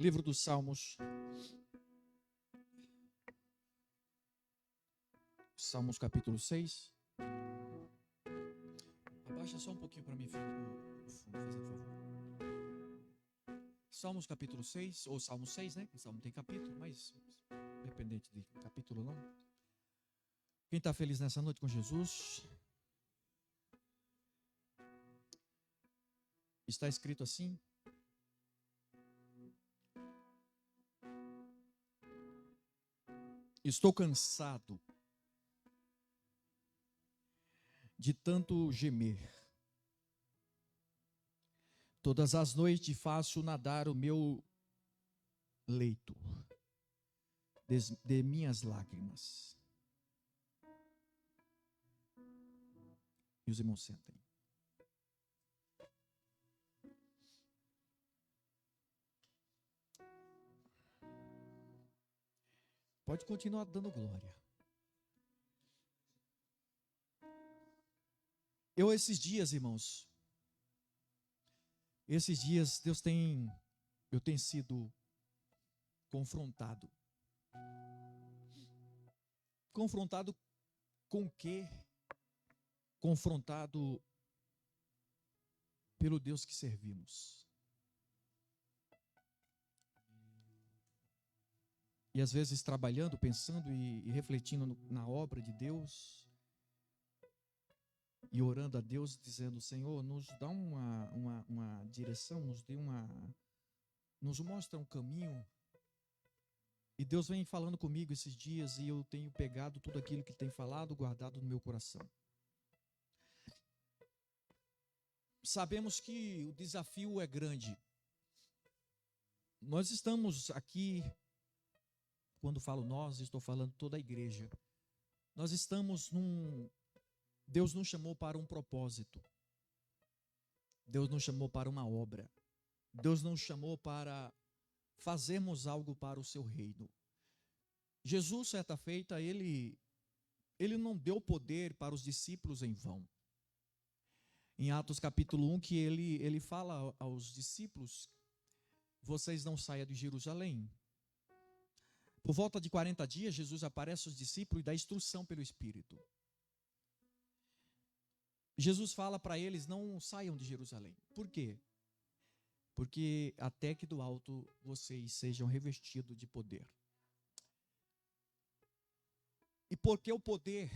Livro dos Salmos. Salmos capítulo 6. Abaixa só um pouquinho para mim, filho, no fundo, fazendo favor. Salmos capítulo 6, ou Salmo 6, né? O Salmo tem capítulo, mas independente de capítulo não. Quem está feliz nessa noite com Jesus? Está escrito assim: estou cansado de tanto gemer. Todas as noites faço nadar o meu leito de minhas lágrimas. E os irmãos sentem. Pode continuar dando glória. Esses dias, irmãos, eu tenho sido confrontado. Confrontado com o quê? Confrontado pelo Deus que servimos. E às vezes trabalhando, pensando e refletindo na obra de Deus, e orando a Deus, dizendo: Senhor, nos dá uma direção, nos mostra um caminho. E Deus vem falando comigo esses dias, e eu tenho pegado tudo aquilo que Ele tem falado, guardado no meu coração. Sabemos que o desafio é grande. Nós estamos aqui, quando falo nós, estou falando toda a igreja. Nós estamos Deus nos chamou para um propósito. Deus nos chamou para uma obra. Deus nos chamou para fazermos algo para o seu reino. Jesus, certa feita, ele não deu poder para os discípulos em vão. Em Atos capítulo 1, que ele fala aos discípulos: vocês não saiam de Jerusalém. Por volta de 40 dias, Jesus aparece aos discípulos e dá instrução pelo Espírito. Jesus fala para eles: não saiam de Jerusalém. Por quê? Porque até que do alto vocês sejam revestidos de poder. E por que o poder?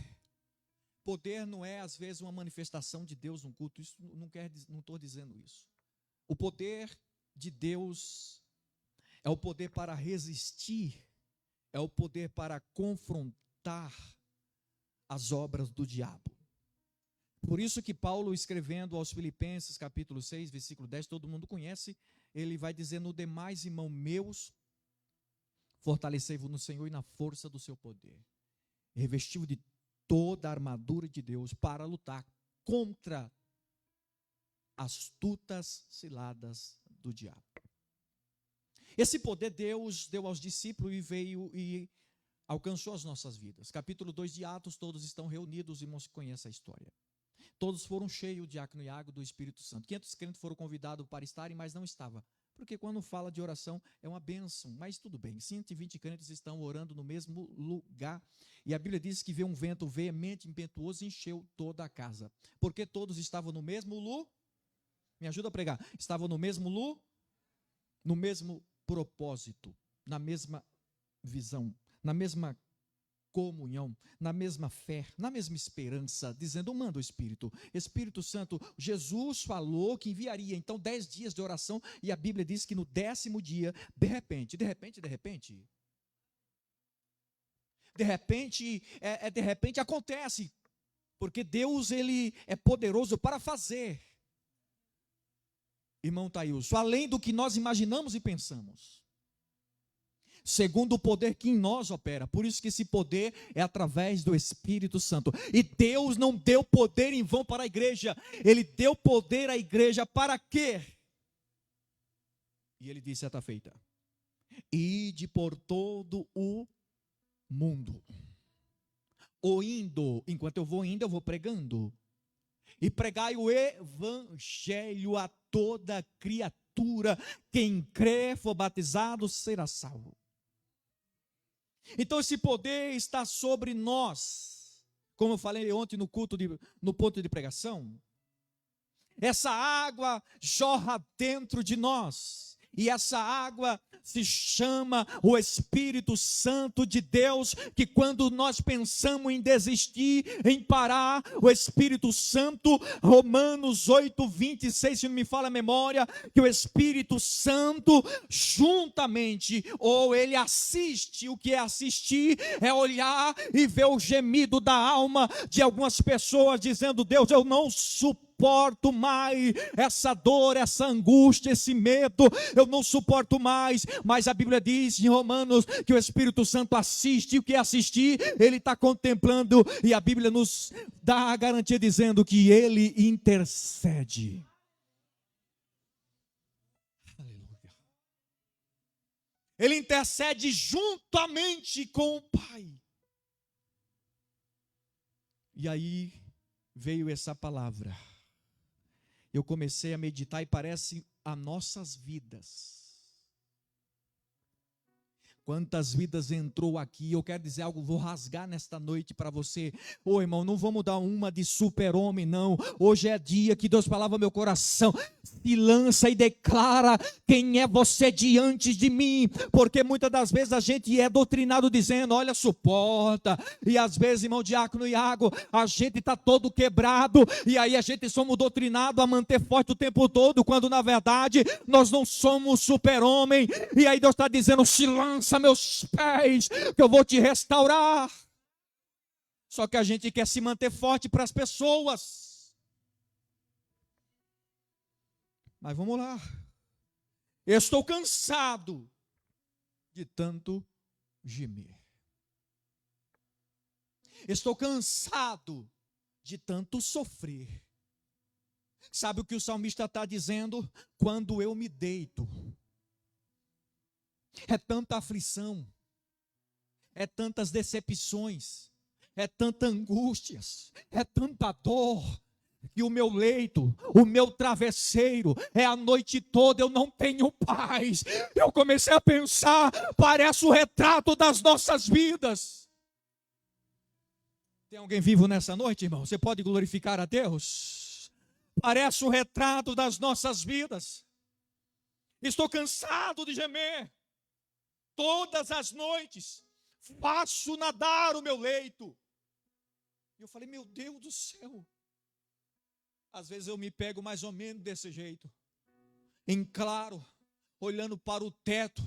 Poder não é às vezes uma manifestação de Deus num culto. Isso não estou dizendo isso. O poder de Deus é o poder para resistir, é o poder para confrontar as obras do diabo. Por isso que Paulo, escrevendo aos Filipenses, capítulo 6, versículo 10, todo mundo conhece, ele vai dizer: no demais, irmãos meus, fortalecei-vos no Senhor e na força do seu poder. Revestiu de toda a armadura de Deus para lutar contra as astutas ciladas do diabo. Esse poder Deus deu aos discípulos e veio e alcançou as nossas vidas. Capítulo 2 de Atos, todos estão reunidos, irmãos que conhecem a história. Todos foram cheios, diácono Iago, do Espírito Santo. 500 crentes foram convidados para estarem, mas não estavam. Porque quando fala de oração é uma bênção, mas tudo bem. 120 crentes estão orando no mesmo lugar. E a Bíblia diz que veio um vento veemente, impetuoso e encheu toda a casa. Porque todos estavam no mesmo lugar. Me ajuda a pregar. Estavam no mesmo lugar, no mesmo propósito, na mesma visão, na mesma comunhão, na mesma fé, na mesma esperança, dizendo: manda o Espírito Santo. Jesus falou que enviaria então 10 dias de oração, e a Bíblia diz que no 10º dia, de repente acontece, porque Deus, ele é poderoso para fazer, irmão Taílson, além do que nós imaginamos e pensamos, segundo o poder que em nós opera. Por isso que esse poder é através do Espírito Santo. E Deus não deu poder em vão para a igreja. Ele deu poder à igreja para quê? E ele disse: certa feita, ide por todo o mundo. Ou indo, enquanto eu vou pregando. E pregai o evangelho a toda criatura. criatura. Quem crê, for batizado, será salvo. Então esse poder está sobre nós. Como eu falei ontem no ponto de pregação, essa água jorra dentro de nós. E essa água se chama o Espírito Santo de Deus, que quando nós pensamos em desistir, em parar, o Espírito Santo, Romanos 8:26, se não me falha a memória, que o Espírito Santo juntamente, ou ele assiste, o que é assistir, é olhar e ver o gemido da alma de algumas pessoas, dizendo: Deus, eu não suporto mais essa dor, essa angústia, esse medo, eu não suporto mais. Mas a Bíblia diz em Romanos que o Espírito Santo assiste, e o que é assistir? Ele está contemplando, e a Bíblia nos dá a garantia dizendo que ele intercede. Aleluia. Ele intercede juntamente com o Pai. E aí veio essa palavra. Eu comecei a meditar e parece as nossas vidas. Quantas vidas entrou aqui? Eu quero dizer algo, vou rasgar nesta noite para você. Ô irmão, não vamos dar uma de super-homem, não. Hoje é dia que Deus falava ao meu coração. Se lança e declara quem é você diante de mim. Porque muitas das vezes a gente é doutrinado dizendo: olha, suporta. E às vezes, irmão Diácono Iago, a gente está todo quebrado. E aí a gente somos doutrinados a manter forte o tempo todo. Quando na verdade nós não somos super-homem. E aí Deus está dizendo: se lança meus pés, que eu vou te restaurar. Só que a gente quer se manter forte para as pessoas. Mas vamos lá. Eu estou cansado de tanto gemer. Estou cansado de tanto sofrer. Sabe o que o salmista está dizendo? Quando eu me deito, é tanta aflição, é tantas decepções, é tanta angústias, é tanta dor, que o meu leito, o meu travesseiro, é a noite toda, eu não tenho paz. Eu comecei a pensar, parece o retrato das nossas vidas. Tem alguém vivo nessa noite, irmão? Você pode glorificar a Deus? Parece o retrato das nossas vidas. Estou cansado de gemer. Todas as noites, faço nadar o meu leito. E eu falei: meu Deus do céu. Às vezes eu me pego mais ou menos desse jeito, em claro, olhando para o teto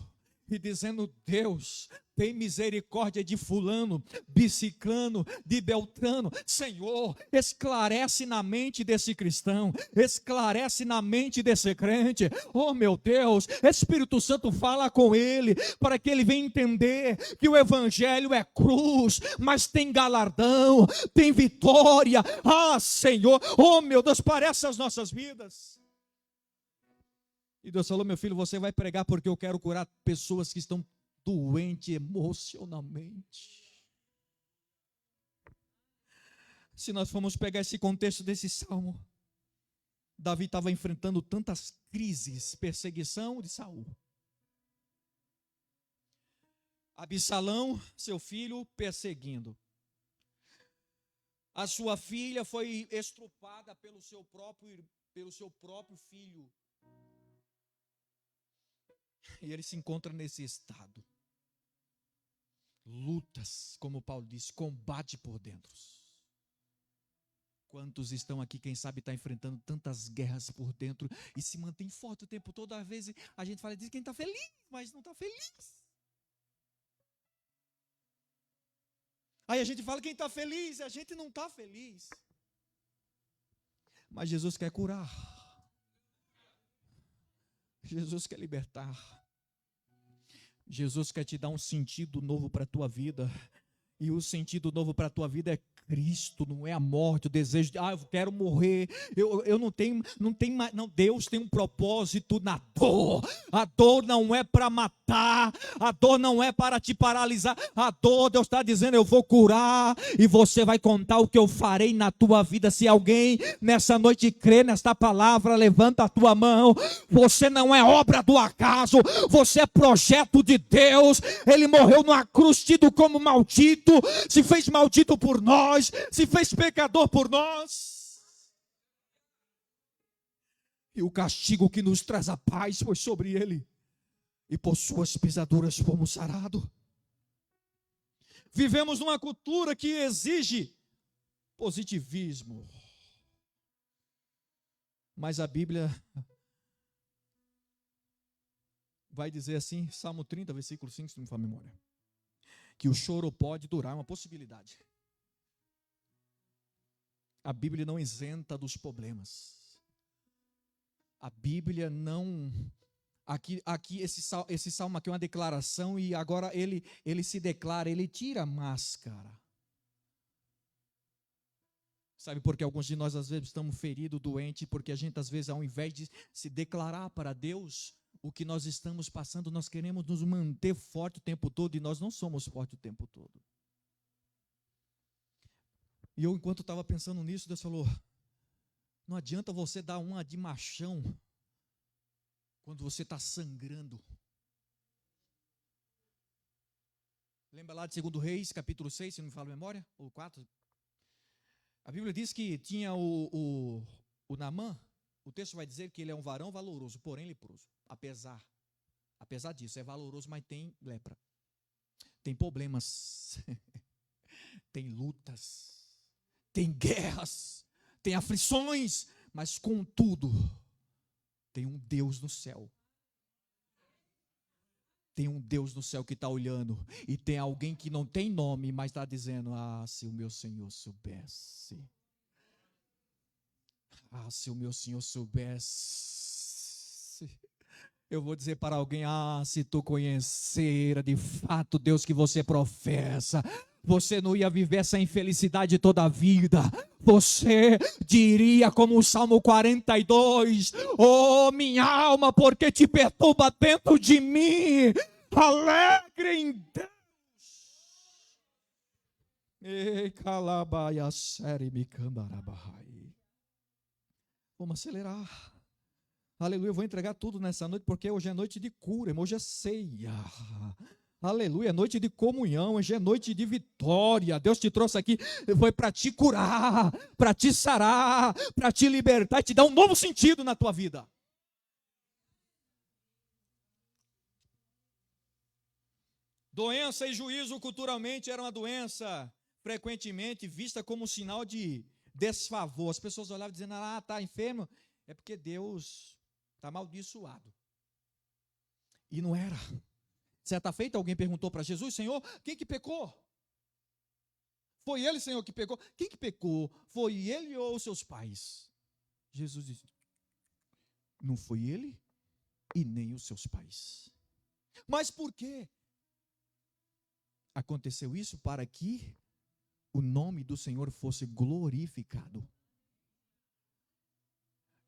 e dizendo: Deus, tem misericórdia de fulano, de ciclano, de beltrano. Senhor, esclarece na mente desse cristão, esclarece na mente desse crente. Oh meu Deus, Espírito Santo, fala com ele, para que ele venha entender que o evangelho é cruz, mas tem galardão, tem vitória. Ah Senhor, oh meu Deus, parece as nossas vidas. E Deus falou: meu filho, você vai pregar porque eu quero curar pessoas que estão doentes emocionalmente. Se nós formos pegar esse contexto desse salmo, Davi estava enfrentando tantas crises, perseguição de Saul. Absalão, seu filho, perseguindo. A sua filha foi estrupada pelo seu próprio filho. E ele se encontra nesse estado. Lutas, como Paulo diz, combate por dentro. Quantos estão aqui, quem sabe está enfrentando tantas guerras por dentro e se mantém forte o tempo todo? Às vezes a gente fala, diz quem está feliz, mas não está feliz. Aí a gente fala quem está feliz e a gente não está feliz. Mas Jesus quer curar. Jesus quer libertar. Jesus quer te dar um sentido novo para a tua vida. E o sentido novo para a tua vida é Cristo, não é a morte, o desejo de, eu quero morrer, eu não tenho mais, não, Deus tem um propósito na dor. A dor não é para matar, a dor não é para te paralisar, a dor, Deus está dizendo, eu vou curar, e você vai contar o que eu farei na tua vida. Se alguém nessa noite crê nesta palavra, levanta a tua mão. Você não é obra do acaso, você é projeto de Deus. Ele morreu numa cruz tido como maldito, se fez maldito por nós, se fez pecador por nós, e o castigo que nos traz a paz foi sobre ele, e por suas pisaduras fomos sarados. Vivemos numa cultura que exige positivismo, mas a Bíblia vai dizer assim, Salmo 30, versículo 5, se não me falha a memória, que o choro pode durar, uma possibilidade. A Bíblia não isenta dos problemas. A Bíblia não... Aqui esse salmo aqui é uma declaração, e agora ele se declara, ele tira a máscara. Sabe por que alguns de nós às vezes estamos feridos, doentes? Porque a gente às vezes, ao invés de se declarar para Deus o que nós estamos passando, nós queremos nos manter forte o tempo todo, e nós não somos fortes o tempo todo. E eu, enquanto estava pensando nisso, Deus falou, não adianta você dar uma de machão quando você está sangrando. Lembra lá de 2 Reis, capítulo 6, se não me falo a memória, ou 4? A Bíblia diz que tinha o Naamã. O texto vai dizer que ele é um varão valoroso, porém leproso. Apesar disso, é valoroso, mas tem lepra. Tem problemas, tem lutas, tem guerras, tem aflições, mas contudo, tem um Deus no céu. Tem um Deus no céu que está olhando, e tem alguém que não tem nome, mas está dizendo, se o meu Senhor soubesse. Se o meu Senhor soubesse. Eu vou dizer para alguém, se tu conhecera de fato Deus que você professa, você não ia viver essa infelicidade toda a vida. Você diria como o Salmo 42, minha alma, porque te perturba dentro de mim, alegre em Deus. Ei, calabaia, série, me cambarabai. Vamos acelerar. Aleluia, eu vou entregar tudo nessa noite, porque hoje é noite de cura, hoje é ceia. Aleluia, é noite de comunhão, hoje é noite de vitória. Deus te trouxe aqui, foi para te curar, para te sarar, para te libertar e te dar um novo sentido na tua vida. Doença e juízo culturalmente era uma doença frequentemente vista como sinal de desfavor. As pessoas olhavam dizendo, está enfermo, é porque Deus está amaldiçoado. E não era. Certa feita alguém perguntou para Jesus, Senhor, quem que pecou? Foi ele, Senhor, que pecou? Quem que pecou? Foi ele ou seus pais? Jesus disse, não foi ele e nem os seus pais. Mas por quê? Aconteceu isso para que o nome do Senhor fosse glorificado.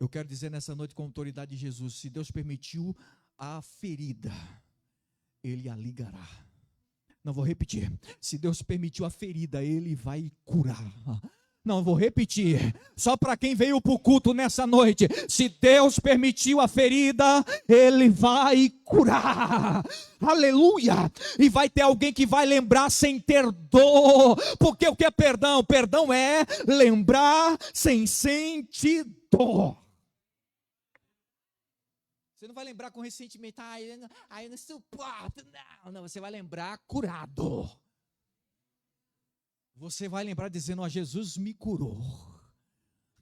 Eu quero dizer nessa noite com a autoridade de Jesus, se Deus permitiu a ferida, Ele a ligará. Não, vou repetir. Se Deus permitiu a ferida, Ele vai curar. Não, vou repetir. Só para quem veio para o culto nessa noite. Se Deus permitiu a ferida, Ele vai curar. Aleluia. E vai ter alguém que vai lembrar sem ter dor. Porque o que é perdão? Perdão é lembrar sem sentir dor. Você não vai lembrar com ressentimento, eu não suporto, não, você vai lembrar curado. Você vai lembrar dizendo, Jesus me curou.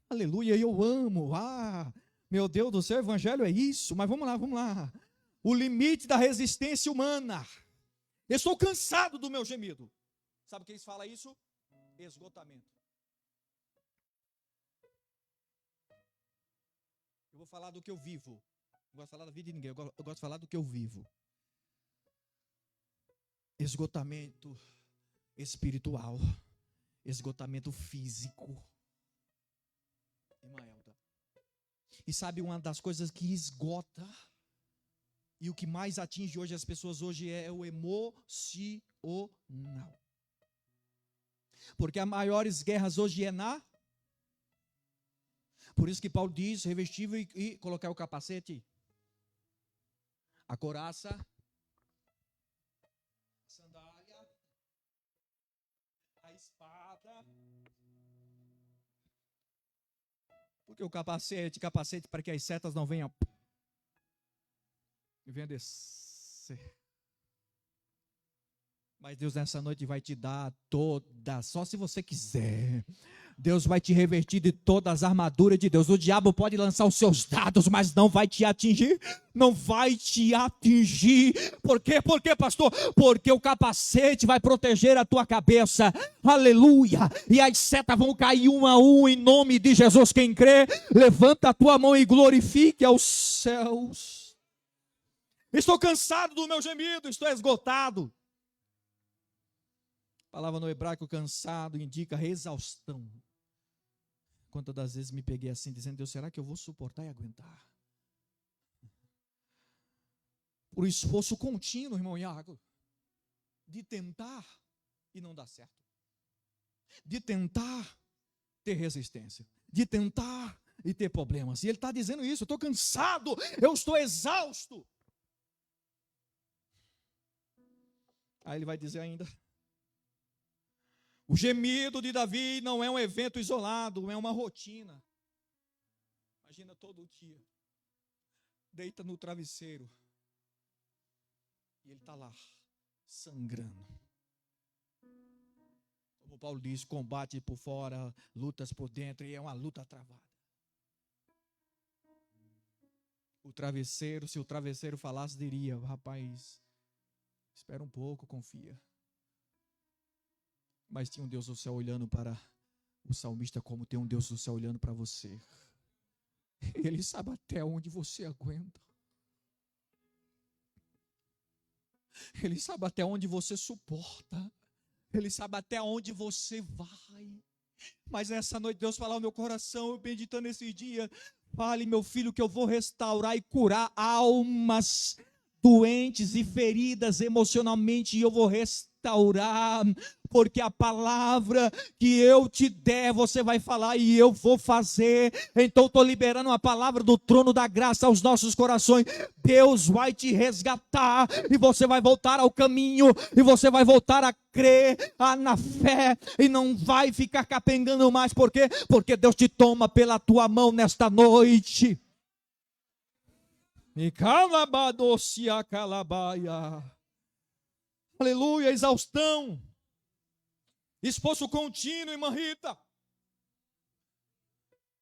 Aleluia, eu amo, meu Deus do céu, o evangelho é isso, mas vamos lá. O limite da resistência humana. Eu estou cansado do meu gemido. Sabe o que eles falam isso? Esgotamento. Eu vou falar do que eu vivo. Não gosto de falar da vida de ninguém, eu gosto de falar do que eu vivo. Esgotamento espiritual. esgotamento físico. Irmã Elda. E sabe uma das coisas que esgota, e o que mais atinge hoje as pessoas hoje é o emocional. Porque as maiores guerras hoje é na... Por isso que Paulo diz, revestível e colocar o capacete, a couraça, a sandália, a espada. Porque o capacete para que as setas não venham e venham descer. Mas Deus nessa noite vai te dar toda, só se você quiser. Deus vai te revestir de todas as armaduras de Deus. O diabo pode lançar os seus dados, mas não vai te atingir. Não vai te atingir. Por quê? Por quê, pastor? Porque o capacete vai proteger a tua cabeça. Aleluia. E as setas vão cair um a um em nome de Jesus. Quem crê, levanta a tua mão e glorifique aos céus. Estou cansado do meu gemido, estou esgotado. A palavra no hebraico cansado indica exaustão. Quantas das vezes me peguei assim, dizendo, Deus, será que eu vou suportar e aguentar? Por esforço contínuo, irmão Iago, de tentar e não dar certo. De tentar ter resistência. De tentar e ter problemas. E ele está dizendo isso, eu estou cansado, eu estou exausto. Aí ele vai dizer ainda, o gemido de Davi não é um evento isolado, é uma rotina. Imagina todo dia, deita no travesseiro, e ele está lá, sangrando. Como Paulo diz, combate por fora, lutas por dentro, e é uma luta travada. O travesseiro, se o travesseiro falasse, diria, rapaz, espera um pouco, confia. Mas tinha um Deus do céu olhando para o salmista, como tem um Deus do céu olhando para você. Ele sabe até onde você aguenta. Ele sabe até onde você suporta. Ele sabe até onde você vai. Mas essa noite Deus falou ao meu coração, eu meditando esse dia, fale, meu filho, que eu vou restaurar e curar almas doentes e feridas emocionalmente, e eu vou restaurar, porque a palavra que eu te der, você vai falar e eu vou fazer. Então estou liberando a palavra do trono da graça aos nossos corações. Deus vai te resgatar, e você vai voltar ao caminho, e você vai voltar a crer na fé, e não vai ficar capengando mais. Por quê? Porque Deus te toma pela tua mão nesta noite. E calabadocia calabaia. Aleluia, exaustão. Esforço contínuo, irmã Rita.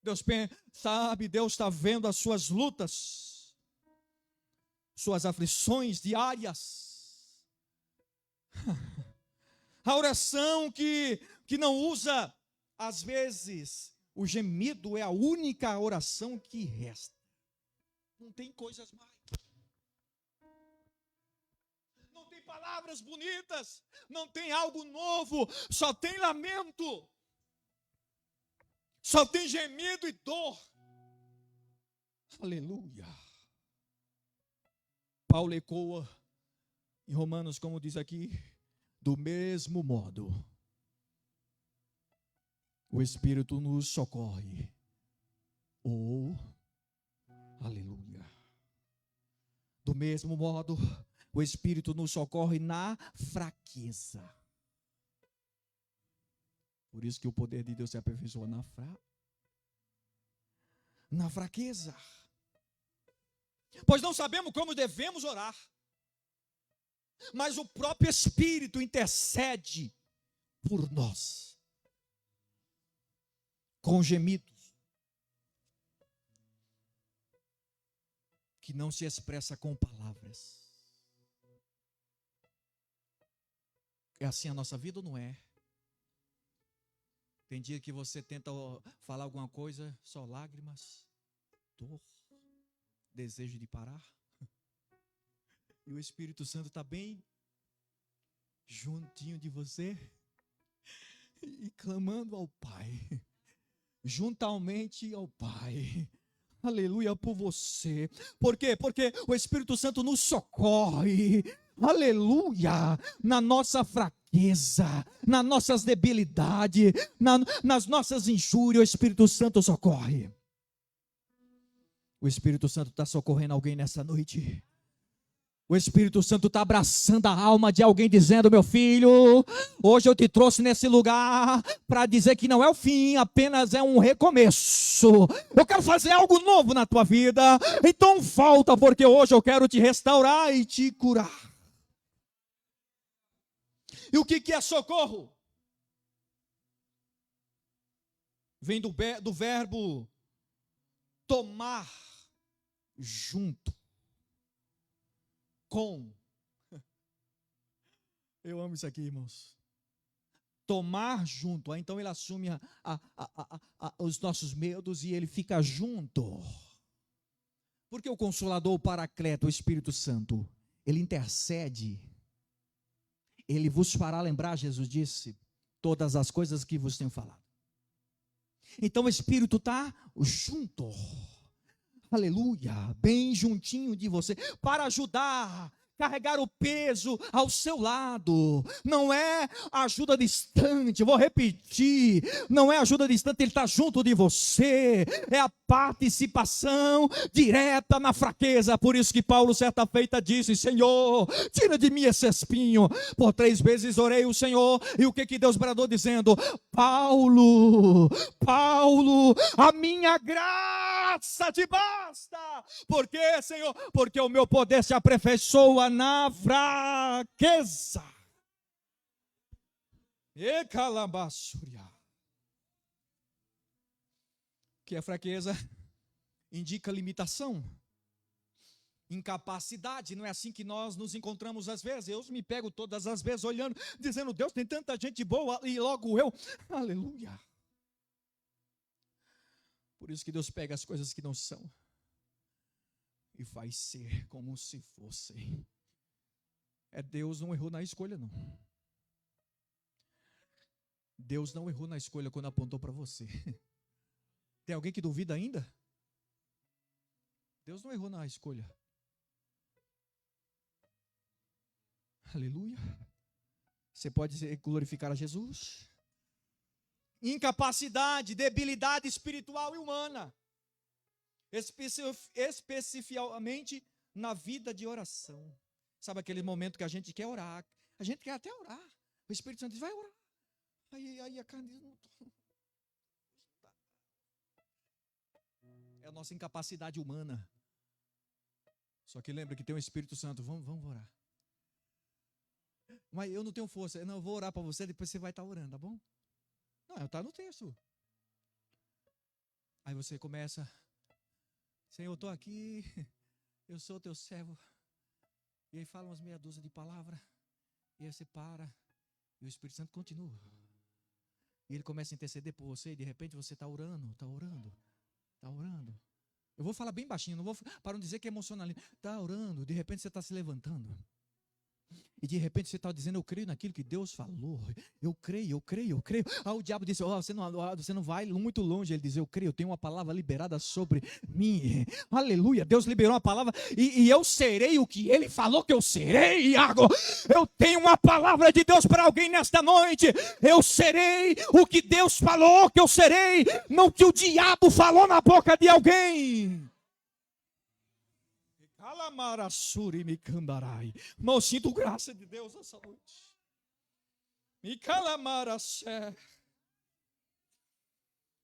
Deus sabe, Deus está vendo as suas lutas, suas aflições diárias. A oração que não usa, às vezes, o gemido é a única oração que resta. Não tem coisas mais. Não tem palavras bonitas. Não tem algo novo. Só tem lamento. Só tem gemido e dor. Aleluia. Paulo ecoa em Romanos, como diz aqui, do mesmo modo, o Espírito nos socorre. Aleluia. Do mesmo modo, o Espírito nos socorre na fraqueza. Por isso que o poder de Deus se aperfeiçoa na fraqueza. Pois não sabemos como devemos orar, mas o próprio Espírito intercede por nós, com gemidos que não se expressa com palavras. É assim a nossa vida ou não é? Tem dia que você tenta falar alguma coisa, só lágrimas, dor, desejo de parar. E o Espírito Santo está bem juntinho de você. e clamando ao Pai, juntamente ao Pai. Aleluia por você. Por quê? Porque o Espírito Santo nos socorre. Aleluia, na nossa fraqueza, nas nossas debilidades, nas nossas injúrias, o Espírito Santo socorre. O Espírito Santo está socorrendo alguém nessa noite. O Espírito Santo está abraçando a alma de alguém, dizendo: meu filho, hoje eu te trouxe nesse lugar para dizer que não é o fim, apenas é um recomeço. Eu quero fazer algo novo na tua vida, então volta, porque hoje eu quero te restaurar e te curar. E o que é socorro? Vem do verbo tomar junto com. Eu amo isso aqui, irmãos. Tomar junto. Então ele assume os nossos medos e ele fica junto. Porque o Consolador, o Paracleto, o Espírito Santo, ele intercede. Ele vos fará lembrar, Jesus disse, todas as coisas que vos tenho falado. Então o Espírito está junto. Aleluia, bem juntinho de você, para ajudar, carregar o peso ao seu lado. Não é ajuda distante, vou repetir, não é ajuda distante, ele está junto de você, é a participação direta na fraqueza. Por isso que Paulo certa feita disse: Senhor, tira de mim esse espinho. Por 3 vezes orei o Senhor, e o que Deus bradou dizendo: Paulo, a minha graça te basta. Por quê, Senhor? Porque o meu poder se aperfeiçoa na fraqueza. E calambassuria. Que a fraqueza indica limitação, incapacidade. Não é assim que nós nos encontramos às vezes. Eu me pego todas as vezes olhando, dizendo: Deus, tem tanta gente boa e logo eu. Aleluia. Por isso que Deus pega as coisas que não são e faz ser como se fossem. Deus não errou na escolha, não. Deus não errou na escolha quando apontou para você. Tem alguém que duvida ainda? Deus não errou na escolha. Aleluia. Você pode glorificar a Jesus? Incapacidade, debilidade espiritual e humana, especificamente na vida de oração. Sabe aquele momento que a gente quer orar, a gente quer até orar, o Espírito Santo diz: vai orar, aí a carne diz: não. É a nossa incapacidade humana. Só que lembra que tem o Espírito Santo. Vamos orar. Mas eu não tenho força. Não, eu vou orar para você, depois você vai estar orando, tá bom? Não, está no texto. Aí você começa: Senhor, eu estou aqui, eu sou teu servo. E aí fala umas meia dúzia de palavras. E aí você para. E o Espírito Santo continua. E ele começa a interceder por você. E de repente você está orando. Eu vou falar bem baixinho, não vou, para não dizer que é emocional. Está orando, de repente você está se levantando. E de repente você está dizendo: eu creio naquilo que Deus falou. Eu creio. O diabo disse: você não vai muito longe. Ele diz: eu creio, eu tenho uma palavra liberada sobre mim. Aleluia, Deus liberou uma palavra. E eu serei o que Ele falou que eu serei, Iago. Eu tenho uma palavra de Deus para alguém nesta noite. Eu serei o que Deus falou que eu serei, não o que o diabo falou na boca de alguém. Irmão, sinto graça de Deus essa noite.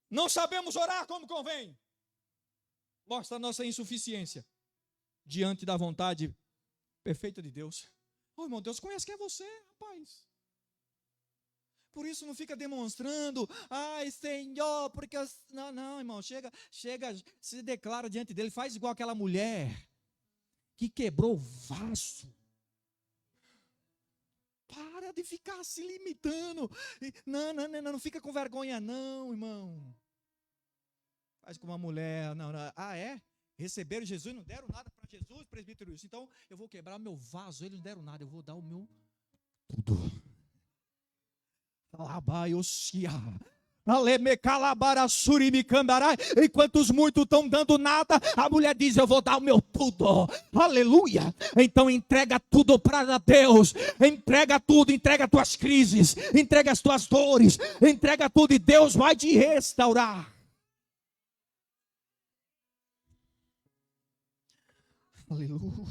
Não sabemos orar como convém. Mostra a nossa insuficiência diante da vontade perfeita de Deus. Irmão, Deus conhece quem é você, rapaz. Por isso não fica demonstrando: ai, Senhor, porque eu... Não, irmão, chega, se declara diante dele, faz igual aquela mulher que quebrou o vaso. Para de ficar se limitando. Não fica com vergonha não, irmão. Faz como uma mulher. Não. Receberam Jesus e não deram nada para Jesus, presbítero. Então eu vou quebrar meu vaso. Eles não deram nada, eu vou dar o meu tudo. Enquanto os muitos estão dando nada, a mulher diz: eu vou dar o meu tudo. Aleluia. Então entrega tudo para Deus. Entrega tudo, entrega as tuas crises, entrega as tuas dores, entrega tudo e Deus vai te restaurar. Aleluia.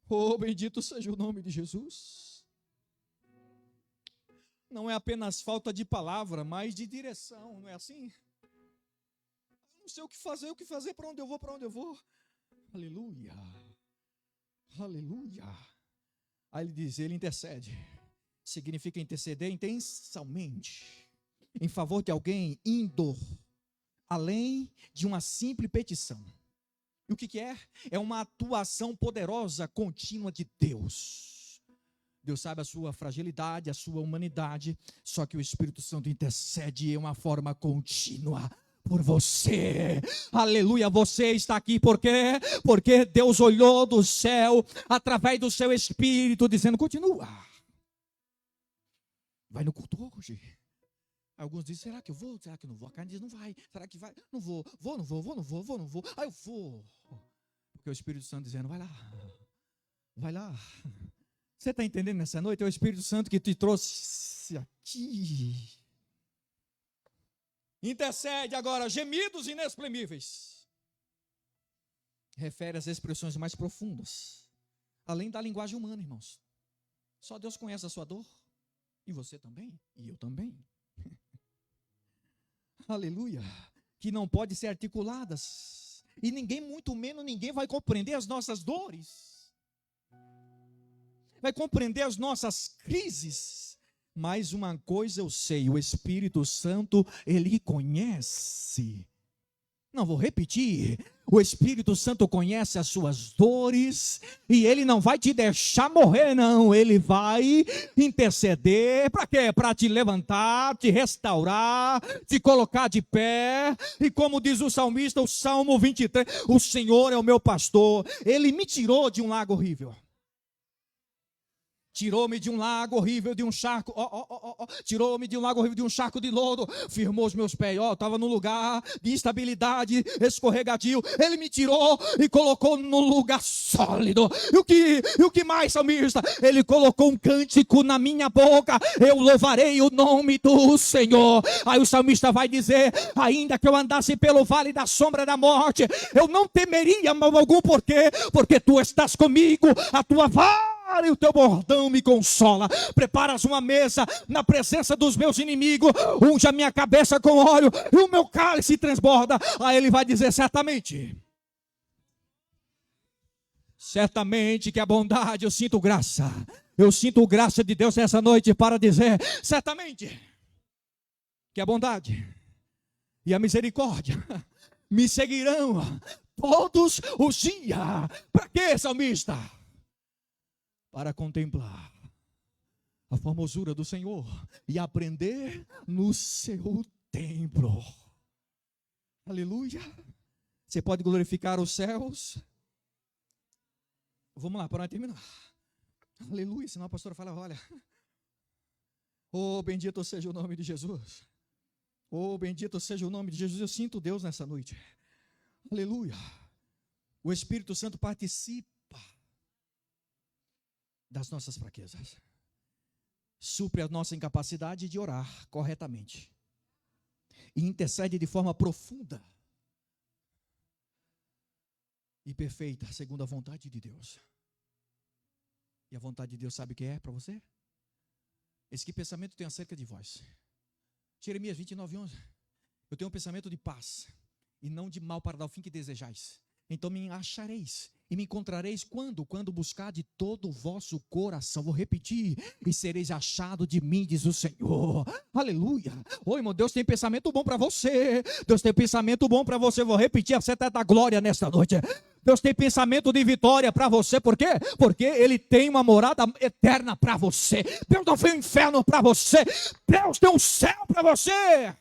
Oh, bendito seja o nome de Jesus. Não é apenas falta de palavra, mas de direção, não é assim? Não sei o que fazer, para onde eu vou. Aleluia, aleluia. Aí ele diz, ele intercede. Significa interceder intensamente, em favor de alguém, indo além de uma simples petição. E o que é? É uma atuação poderosa, contínua de Deus. Deus sabe a sua fragilidade, a sua humanidade, só que o Espírito Santo intercede em uma forma contínua por você. Aleluia, você está aqui por quê? Porque Deus olhou do céu, através do seu Espírito, dizendo, continua. Vai no culto hoje. Alguns dizem, será que eu vou? Será que eu não vou? A carne diz, não vai. Será que vai? Não vou. Vou. Ah, eu vou. Porque o Espírito Santo dizendo, vai lá. Você está entendendo nessa noite? É o Espírito Santo que te trouxe aqui. Intercede agora, gemidos inexprimíveis. Refere às expressões mais profundas. Além da linguagem humana, irmãos. Só Deus conhece a sua dor. E você também. E eu também. Aleluia. Que não pode ser articuladas. E ninguém, muito menos ninguém vai compreender as nossas dores. Vai compreender as nossas crises. Mas uma coisa eu sei, o Espírito Santo, ele conhece. Não vou repetir. O Espírito Santo conhece as suas dores e ele não vai te deixar morrer, não. Ele vai interceder. Para quê? Para te levantar, te restaurar, te colocar de pé. E como diz o salmista, o Salmo 23, o Senhor é o meu pastor. Ele me tirou de um lago horrível. Tirou-me de um lago horrível, de um charco, tirou-me de um lago horrível, de um charco de lodo, firmou os meus pés, estava num lugar de instabilidade, escorregadio, ele me tirou e colocou num lugar sólido. E o que mais, salmista? Ele colocou um cântico na minha boca, eu louvarei o nome do Senhor. Aí o salmista vai dizer, ainda que eu andasse pelo vale da sombra da morte, eu não temeria mal algum, por quê? Porque tu estás comigo, a tua vara e o teu bordão me consola. Preparas uma mesa na presença dos meus inimigos, unge a minha cabeça com óleo e o meu cálice transborda. Aí ele vai dizer, certamente que a bondade, eu sinto graça de Deus nessa noite para dizer, certamente que a bondade e a misericórdia me seguirão todos os dias. Para quê, salmista? Para contemplar a formosura do Senhor e aprender no seu templo. Aleluia. Você pode glorificar os céus. Vamos lá, para nós terminar. Aleluia, senão a pastora fala, olha, oh, bendito seja o nome de Jesus. Oh, bendito seja o nome de Jesus. Eu sinto Deus nessa noite. Aleluia. O Espírito Santo participa das nossas fraquezas, supre a nossa incapacidade de orar corretamente e intercede de forma profunda e perfeita, segundo a vontade de Deus. E a vontade de Deus sabe o que é para você? Esse que pensamento tem acerca de vós. Jeremias 29:11. Eu tenho um pensamento de paz e não de mal, para dar o fim que desejais. Então me achareis e me encontrareis quando buscar de todo o vosso coração. Vou repetir, e sereis achado de mim, diz o Senhor. Aleluia. Ô, irmão, Deus tem pensamento bom para você. Deus tem pensamento bom para você. Vou repetir, a seta da glória nesta noite. Deus tem pensamento de vitória para você. Por quê? Porque Ele tem uma morada eterna para você. Deus não fez um inferno para você. Deus tem um céu para você.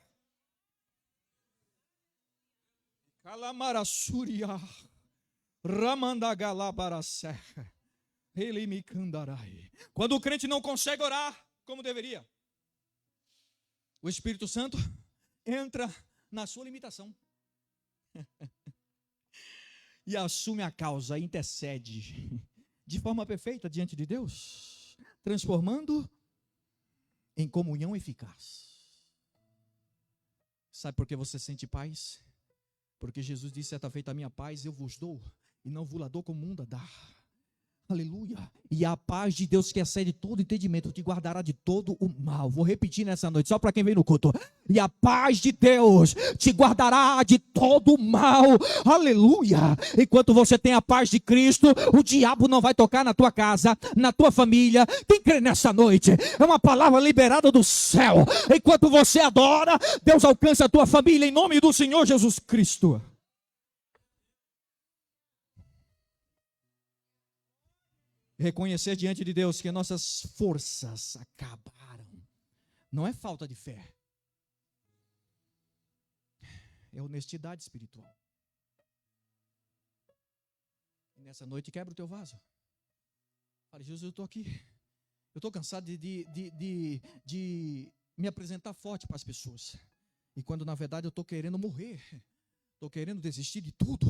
Calamarassúria, Ramandagalabaracé. Ele me candarai. Quando o crente não consegue orar como deveria, o Espírito Santo entra na sua limitação e assume a causa, intercede de forma perfeita diante de Deus, transformando em comunhão eficaz. Sabe por que você sente paz? Porque Jesus disse: certa feita a minha paz eu vos dou, e não vos la dou como o mundo dá. Aleluia. E a paz de Deus, que excede todo entendimento, te guardará de todo o mal. Vou repetir nessa noite, só para quem veio no culto. E a paz de Deus te guardará de todo o mal. Aleluia. Enquanto você tem a paz de Cristo, o diabo não vai tocar na tua casa, na tua família. Quem crê nessa noite? É uma palavra liberada do céu. Enquanto você adora, Deus alcança a tua família em nome do Senhor Jesus Cristo. Reconhecer diante de Deus que nossas forças acabaram. Não é falta de fé. É honestidade espiritual. E nessa noite quebra o teu vaso. Fala: Jesus, eu estou aqui. Eu estou cansado de me apresentar forte para as pessoas. E quando na verdade eu estou querendo morrer. Estou querendo desistir de tudo.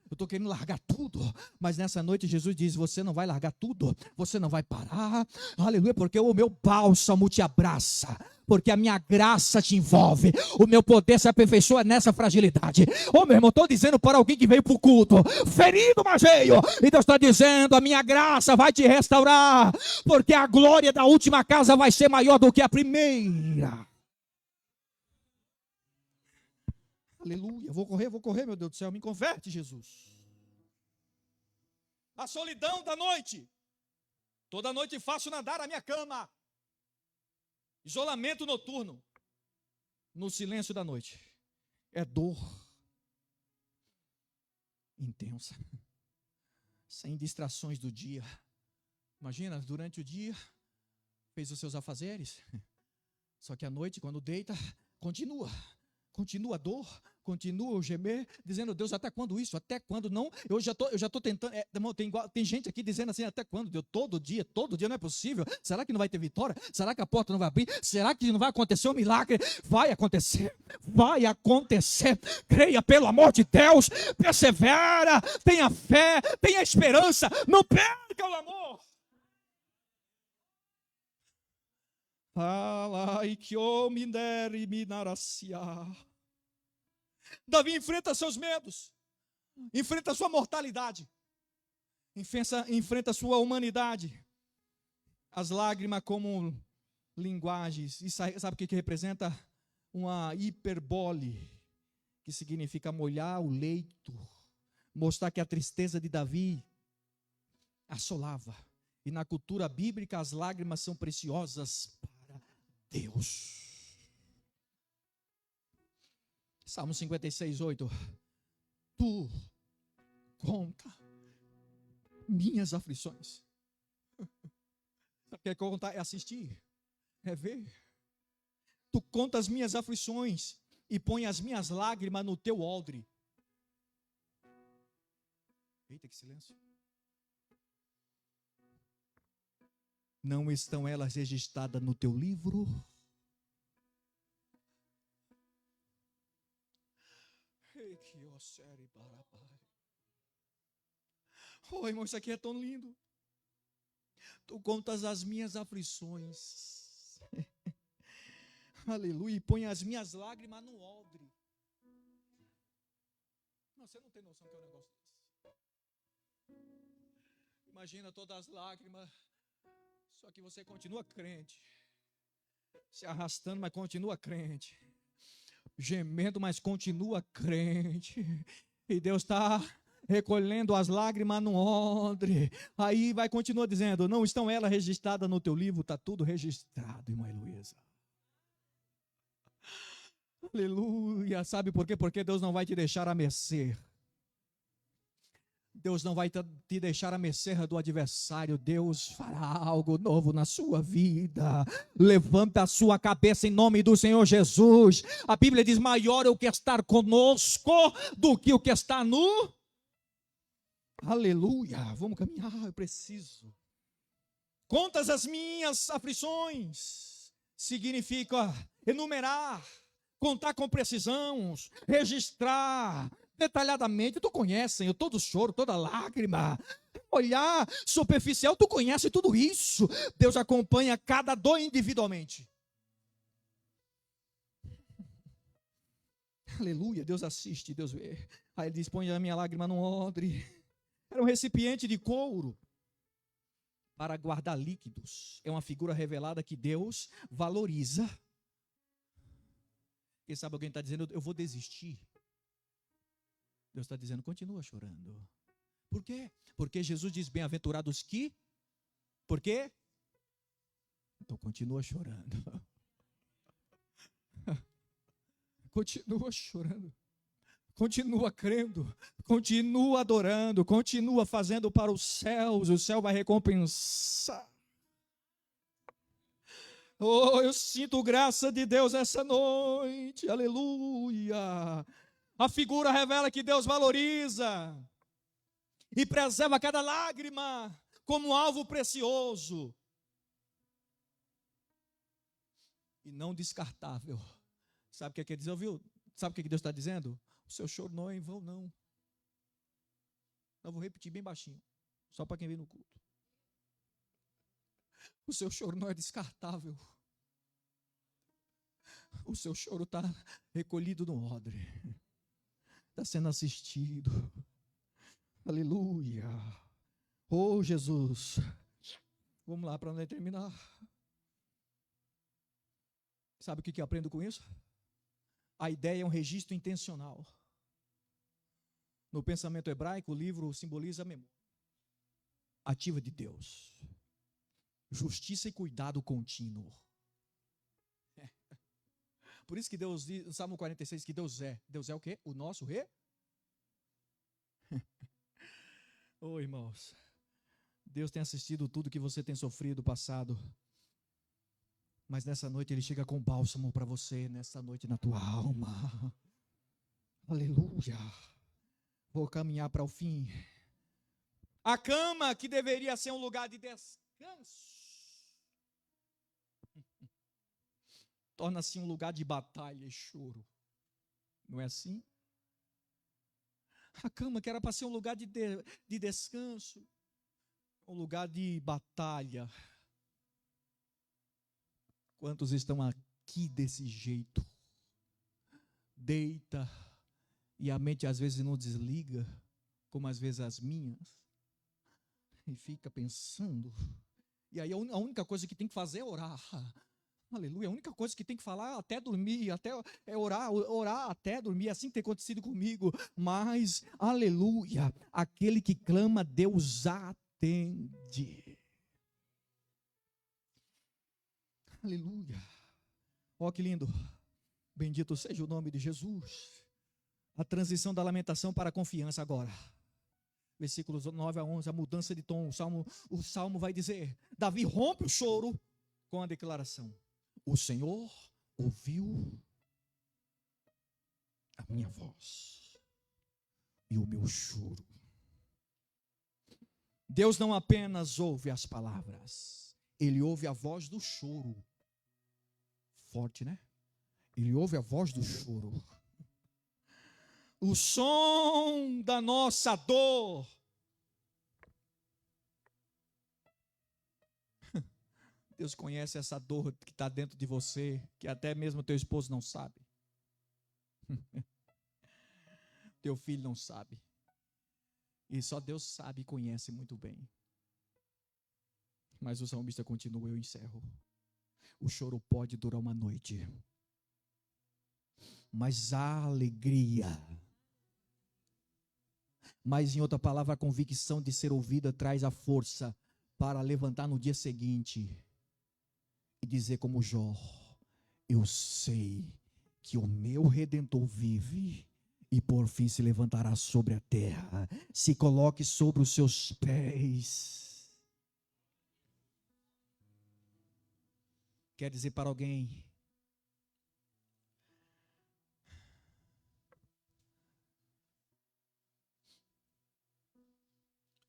Eu estou querendo largar tudo. Mas nessa noite Jesus diz: você não vai largar tudo. Você não vai parar. Aleluia, porque o meu bálsamo te abraça. Porque a minha graça te envolve. O meu poder se aperfeiçoa nessa fragilidade. Ô meu irmão, estou dizendo para alguém que veio para o culto, ferido, mas veio. E Deus está dizendo: a minha graça vai te restaurar. Porque a glória da última casa vai ser maior do que a primeira. Aleluia, vou correr, meu Deus do céu, me converte, Jesus. A solidão da noite. Toda noite faço nadar a minha cama. Isolamento noturno. No silêncio da noite. É dor intensa. Sem distrações do dia. Imagina, durante o dia, fez os seus afazeres. Só que à noite, quando deita, continua a dor, continua o gemer, dizendo: Deus, até quando isso? Até quando não? Eu já estou tentando. Tem gente aqui dizendo assim: até quando? Deus, todo dia não é possível. Será que não vai ter vitória? Será que a porta não vai abrir? Será que não vai acontecer um milagre? Vai acontecer. Creia, pelo amor de Deus, persevera, tenha fé, tenha esperança, não perca o amor. Davi enfrenta seus medos, enfrenta sua mortalidade, enfrenta sua humanidade, as lágrimas como linguagens. E sabe o que representa? Uma hiperbole, que significa molhar o leito, mostrar que a tristeza de Davi assolava. E na cultura bíblica as lágrimas são preciosas para Deus. Salmo 56:8. Tu conta minhas aflições. Sabe o que é contar? É assistir, é ver. Tu conta as minhas aflições e põe as minhas lágrimas no teu odre. Eita, que silêncio. Não estão elas registradas no teu livro? Oh, irmão, isso aqui é tão lindo. Tu contas as minhas aflições. Aleluia. E põe as minhas lágrimas no odre. Não, você não tem noção que é um negócio desse. Imagina todas as lágrimas. Só que você continua crente. Se arrastando, mas continua crente. Gemendo, mas continua crente. E Deus está recolhendo as lágrimas no odre. Aí vai continuar dizendo: não estão elas registradas no teu livro? Está tudo registrado, irmã Heloísa. Aleluia. Sabe por quê? Porque Deus não vai te deixar à mercê. Deus não vai te deixar à mercê do adversário. Deus fará algo novo na sua vida. Levanta a sua cabeça em nome do Senhor Jesus. A Bíblia diz: maior é o que está conosco do que o que está no... Aleluia. Vamos caminhar, eu preciso. Contas as minhas aflições significa enumerar, contar com precisão, registrar detalhadamente. Tu conhece, Senhor, todo choro, toda lágrima, olhar superficial, tu conhece tudo isso. Deus acompanha cada dor individualmente. Aleluia, Deus assiste, Deus vê. Aí ele diz, põe a minha lágrima num odre. Era um recipiente de couro para guardar líquidos. É uma figura revelada que Deus valoriza. Quem sabe alguém está dizendo, eu vou desistir. Deus está dizendo, continua chorando. Por quê? Porque Jesus diz, bem-aventurados que... Por quê? Então continua chorando. Continua chorando. Continua crendo. Continua adorando. Continua fazendo para os céus. O céu vai recompensar. Oh, eu sinto graça de Deus essa noite. Aleluia. A figura revela que Deus valoriza e preserva cada lágrima como um alvo precioso e não descartável. Sabe o que quer dizer, ouviu? Sabe o que Deus está dizendo? O seu choro não é em vão, não. Eu vou repetir bem baixinho, só para quem vem no culto. O seu choro não é descartável. O seu choro está recolhido no odre. Está sendo assistido. Aleluia. Oh, Jesus. Vamos lá para não terminar. Sabe o que eu aprendo com isso? A ideia é um registro intencional. No pensamento hebraico, o livro simboliza a memória ativa de Deus. Justiça e cuidado contínuo. Por isso que Deus diz, no Salmo 46, que Deus é. Deus é o quê? O nosso rei? Oh, irmãos. Deus tem assistido tudo que você tem sofrido, passado. Mas nessa noite Ele chega com bálsamo para você, nessa noite na tua alma. Aleluia. Vou caminhar para o fim. A cama que deveria ser um lugar de descanso torna-se um lugar de batalha e choro. Não é assim? A cama que era para ser um lugar de descanso, um lugar de batalha. Quantos estão aqui desse jeito? Deita e a mente às vezes não desliga, como às vezes as minhas, e fica pensando. E aí a única coisa que tem que fazer é orar. Aleluia, a única coisa que tem que falar até dormir, é orar até dormir, assim que tem acontecido comigo. Mas, aleluia, aquele que clama, Deus atende. Aleluia. Ó, que lindo. Bendito seja o nome de Jesus. A transição da lamentação para a confiança agora. Versículos 9 a 11, a mudança de tom. O salmo vai dizer, Davi rompe o choro com a declaração. O Senhor ouviu a minha voz e o meu choro. Deus não apenas ouve as palavras, Ele ouve a voz do choro. Forte, né? Ele ouve a voz do choro. O som da nossa dor. Deus conhece essa dor que está dentro de você, que até mesmo teu esposo não sabe. Teu filho não sabe. E só Deus sabe e conhece muito bem. Mas o salmista continua, eu encerro. O choro pode durar uma noite, mas a alegria, mas em outra palavra, a convicção de ser ouvida traz a força para levantar no dia seguinte e dizer como Jó, eu sei que o meu Redentor vive e por fim se levantará sobre a terra, se coloque sobre os seus pés. Quer dizer para alguém,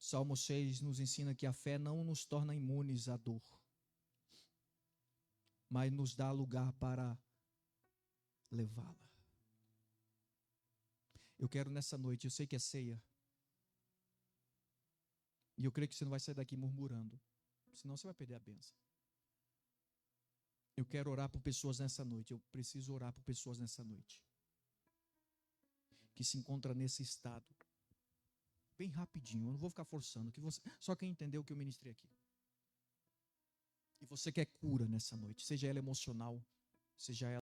Salmo 6 nos ensina que a fé não nos torna imunes à dor, mas nos dá lugar para levá-la. Eu quero nessa noite, eu sei que é ceia, e eu creio que você não vai sair daqui murmurando, senão você vai perder a bênção. Eu quero orar por pessoas nessa noite, eu preciso orar por pessoas nessa noite, que se encontram nesse estado, bem rapidinho, eu não vou ficar forçando, só quem entendeu o que eu ministrei aqui. E você quer cura nessa noite, seja ela emocional, seja ela